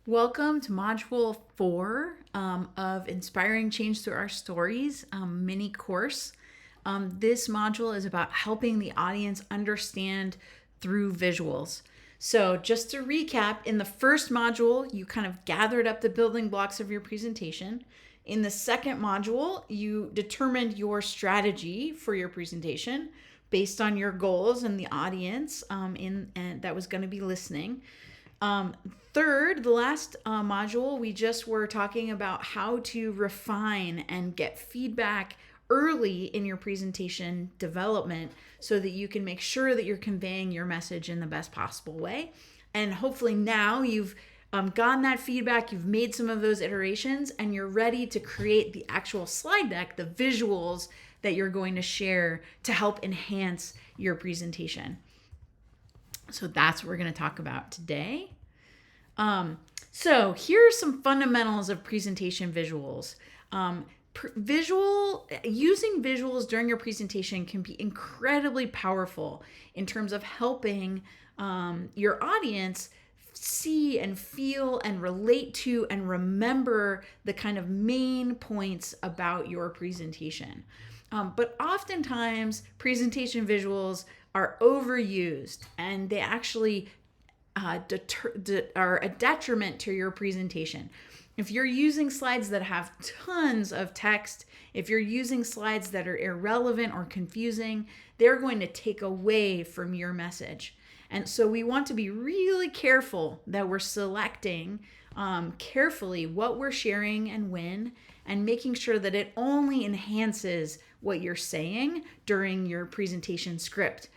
Welcome to Module 4 of Inspiring Change Through Our Stories mini course. This module is about helping the audience understand through visuals. So just to recap, in the first module, you kind of gathered up the building blocks of your presentation. In the second module, you determined your strategy for your presentation based on your goals and the audience and that was going to be listening. Third, the last module, we just were talking about how to refine and get feedback early in your presentation development so that you can make sure that you're conveying your message in the best possible way. And hopefully now you've gotten that feedback, you've made some of those iterations, and you're ready to create the actual slide deck, the visuals that you're going to share to help enhance your presentation. So that's what we're going to talk about today. So here are some fundamentals of presentation visuals. Using visuals during your presentation can be incredibly powerful in terms of helping your audience see and feel and relate to and remember the kind of main points about your presentation. But oftentimes presentation visuals are overused and they actually are a detriment to your presentation. If you're using slides that have tons of text, if you're using slides that are irrelevant or confusing, they're going to take away from your message. And so we want to be really careful that we're selecting carefully what we're sharing and when, and making sure that it only enhances what you're saying during your presentation script.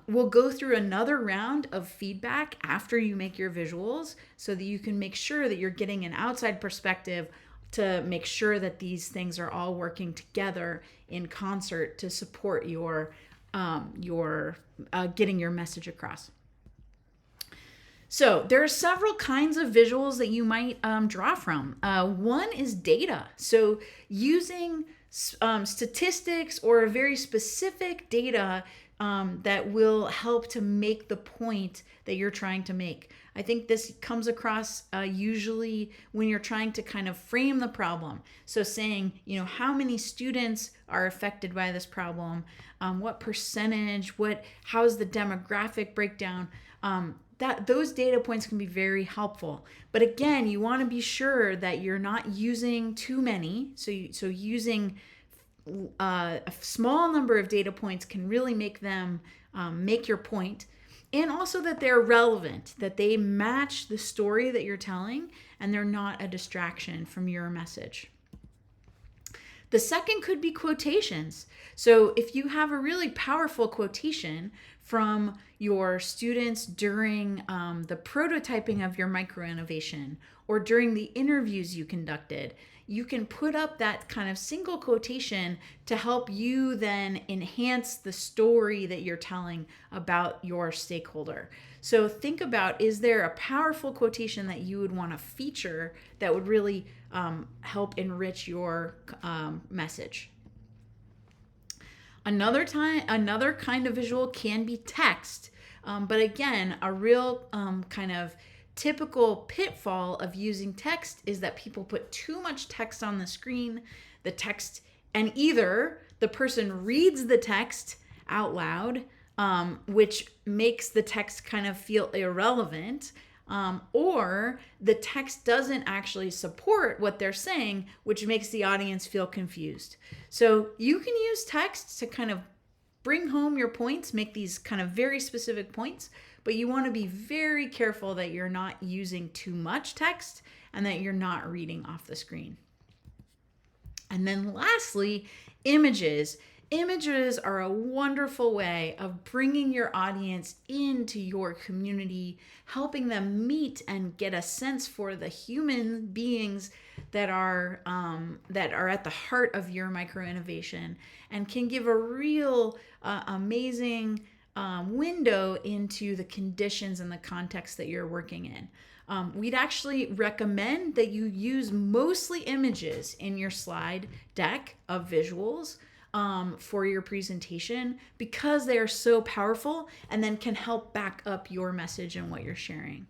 We'll go through another round of feedback after you make your visuals so that you can make sure that you're getting an outside perspective to make sure that these things are all working together in concert to support your getting your message across. So there are several kinds of visuals that you might draw from. One is data. So using statistics or very specific data that will help to make the point that you're trying to make. I think this comes across usually when you're trying to kind of frame the problem. So saying, how many students are affected by this problem? What percentage? How's the demographic breakdown? Those data points can be very helpful. But again, you want to be sure that you're not using too many. So using a small number of data points can really make them make your point, and also that they're relevant, that they match the story that you're telling and they're not a distraction from your message. The second could be quotations. So if you have a really powerful quotation from your students during the prototyping of your micro-innovation or during the interviews you conducted, you can put up that kind of single quotation to help you then enhance the story that you're telling about your stakeholder. So think about, is there a powerful quotation that you would want to feature that would really help enrich your message? Another kind of visual can be text, but again, a real kind of typical pitfall of using text is that people put too much text on the screen, and either the person reads the text out loud, which makes the text kind of feel irrelevant, or the text doesn't actually support what they're saying, which makes the audience feel confused. So you can use text to kind of bring home your points, make these kind of very specific points, but you want to be very careful that you're not using too much text and that you're not reading off the screen. And then lastly, images. Images are a wonderful way of bringing your audience into your community, helping them meet and get a sense for the human beings that are at the heart of your micro-innovation, and can give a real amazing window into the conditions and the context that you're working in. We'd actually recommend that you use mostly images in your slide deck of visuals for your presentation, because they are so powerful and then can help back up your message and what you're sharing.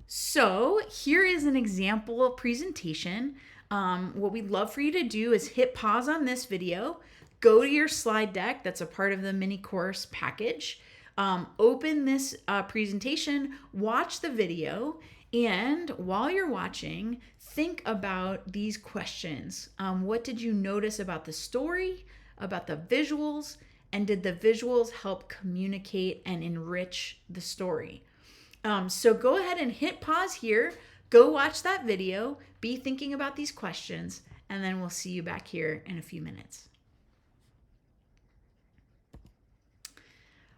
So here is an example presentation. What we'd love for you to do is hit pause on this video, go to your slide deck that's a part of the mini course package, open this presentation, watch the video, and while you're watching, think about these questions. What did you notice about the story, about the visuals, and did the visuals help communicate and enrich the story? So go ahead and hit pause here, go watch that video, be thinking about these questions, and then we'll see you back here in a few minutes.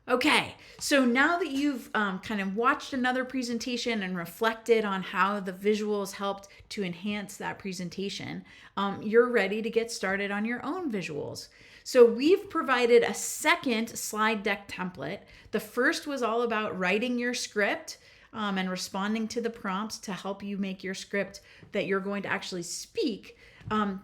Okay, so now that you've kind of watched another presentation and reflected on how the visuals helped to enhance that presentation, you're ready to get started on your own visuals. So we've provided a second slide deck template. The first was all about writing your script and responding to the prompts to help you make your script that you're going to actually speak.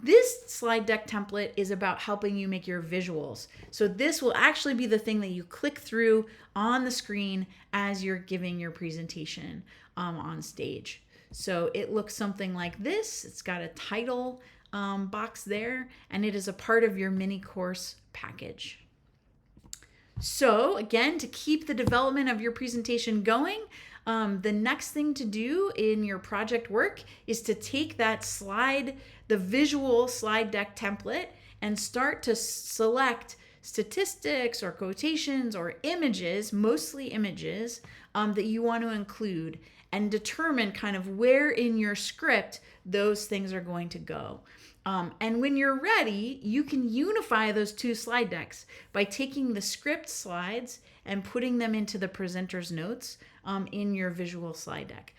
This slide deck template is about helping you make your visuals. So this will actually be the thing that you click through on the screen as you're giving your presentation on stage. So it looks something like this. It's got a title box there, and it is a part of your mini course package. So again, to keep the development of your presentation going, the next thing to do in your project work is to take that the visual slide deck template, and start to select statistics or quotations or images, mostly images, that you want to include, and determine kind of where in your script those things are going to go. And when you're ready, you can unify those two slide decks by taking the script slides and putting them into the presenter's notes in your visual slide deck.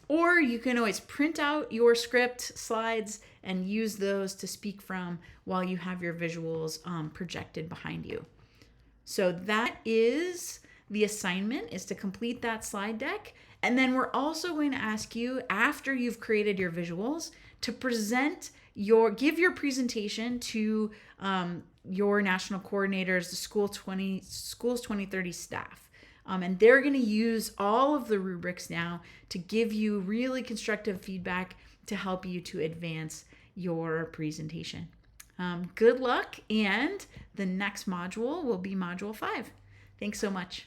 Or you can always print out your script slides and use those to speak from while you have your visuals projected behind you. So that is the assignment, is to complete that slide deck. And then we're also going to ask you, after you've created your visuals, to give your presentation to your national coordinators, the Schools 2030 staff. And they're going to use all of the rubrics now to give you really constructive feedback to help you to advance your presentation. Good luck, and the next module will be Module 5. Thanks so much.